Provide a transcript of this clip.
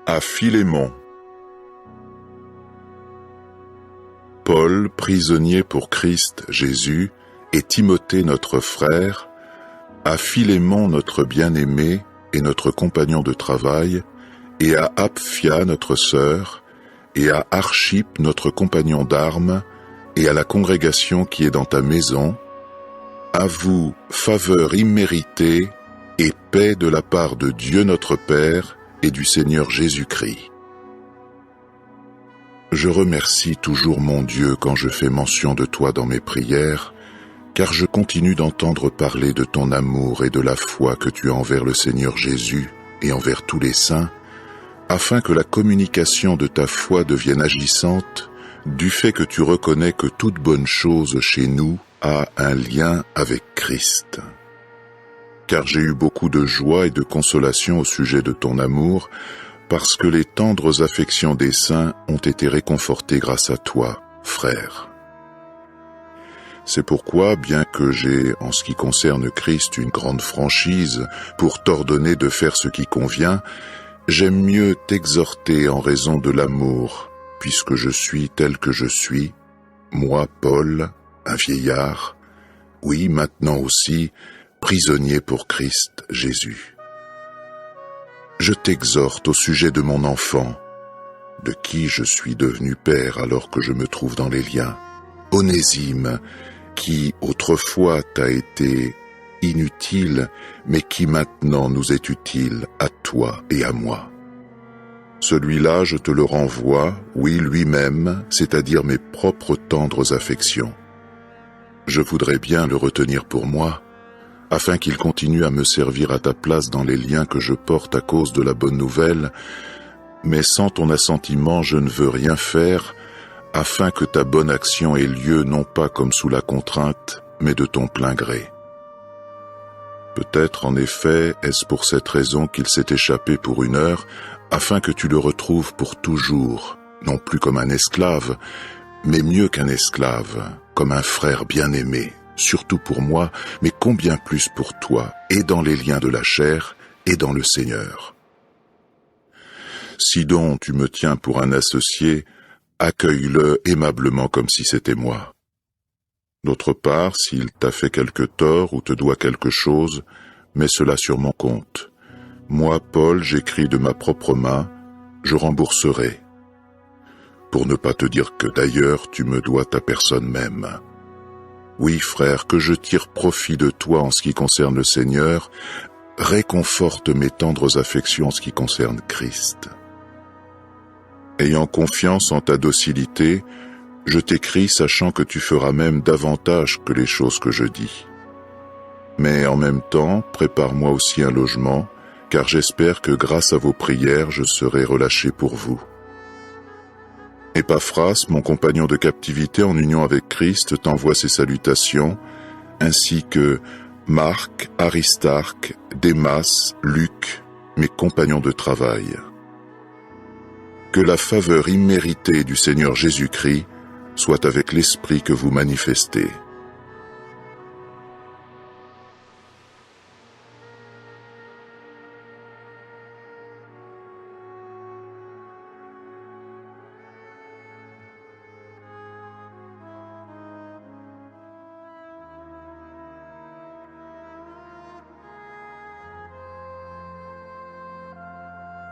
À Philémon. Paul, prisonnier pour Christ Jésus, et Timothée notre frère, à Philémon notre bien-aimé et notre compagnon de travail, et à Apphia notre sœur, et à Archippe notre compagnon d'armes, et à la congrégation qui est dans ta maison, à vous faveur imméritée et paix de la part de Dieu notre Père et du Seigneur Jésus-Christ. Je remercie toujours mon Dieu quand je fais mention de toi dans mes prières, car je continue d'entendre parler de ton amour et de la foi que tu as envers le Seigneur Jésus et envers tous les saints, afin que la communication de ta foi devienne agissante du fait que tu reconnais que toute bonne chose chez nous a un lien avec Christ. Car j'ai eu beaucoup de joie et de consolation au sujet de ton amour, parce que les tendres affections des saints ont été réconfortées grâce à toi, frère. C'est pourquoi, bien que j'ai, en ce qui concerne Christ, une grande franchise pour t'ordonner de faire ce qui convient, j'aime mieux t'exhorter en raison de l'amour, puisque je suis tel que je suis, moi, Paul, un vieillard, oui, maintenant aussi, prisonnier pour Christ Jésus. Je t'exhorte au sujet de mon enfant, de qui je suis devenu père alors que je me trouve dans les liens, Onésime, qui autrefois t'a été inutile, mais qui maintenant nous est utile à toi et à moi. Celui-là, je te le renvoie, oui, lui-même, c'est-à-dire mes propres tendres affections. Je voudrais bien le retenir pour moi, afin qu'il continue à me servir à ta place dans les liens que je porte à cause de la bonne nouvelle, mais sans ton assentiment je ne veux rien faire, afin que ta bonne action ait lieu non pas comme sous la contrainte, mais de ton plein gré. Peut-être en effet est-ce pour cette raison qu'il s'est échappé pour une heure, afin que tu le retrouves pour toujours, non plus comme un esclave, mais mieux qu'un esclave, comme un frère bien-aimé, surtout pour moi, mais combien plus pour toi, et dans les liens de la chair, et dans le Seigneur. Si donc tu me tiens pour un associé, accueille-le aimablement comme si c'était moi. D'autre part, s'il t'a fait quelque tort ou te doit quelque chose, mets cela sur mon compte. Moi, Paul, j'écris de ma propre main, je rembourserai. Pour ne pas te dire que d'ailleurs tu me dois ta personne même. Oui, frère, que je tire profit de toi en ce qui concerne le Seigneur, réconforte mes tendres affections en ce qui concerne Christ. Ayant confiance en ta docilité, je t'écris sachant que tu feras même davantage que les choses que je dis. Mais en même temps, prépare-moi aussi un logement, car j'espère que grâce à vos prières, je serai relâché pour vous. Épaphras, mon compagnon de captivité en union avec Christ, t'envoie ses salutations, ainsi que Marc, Aristarque, Démas, Luc, mes compagnons de travail. Que la faveur imméritée du Seigneur Jésus-Christ soit avec l'esprit que vous manifestez.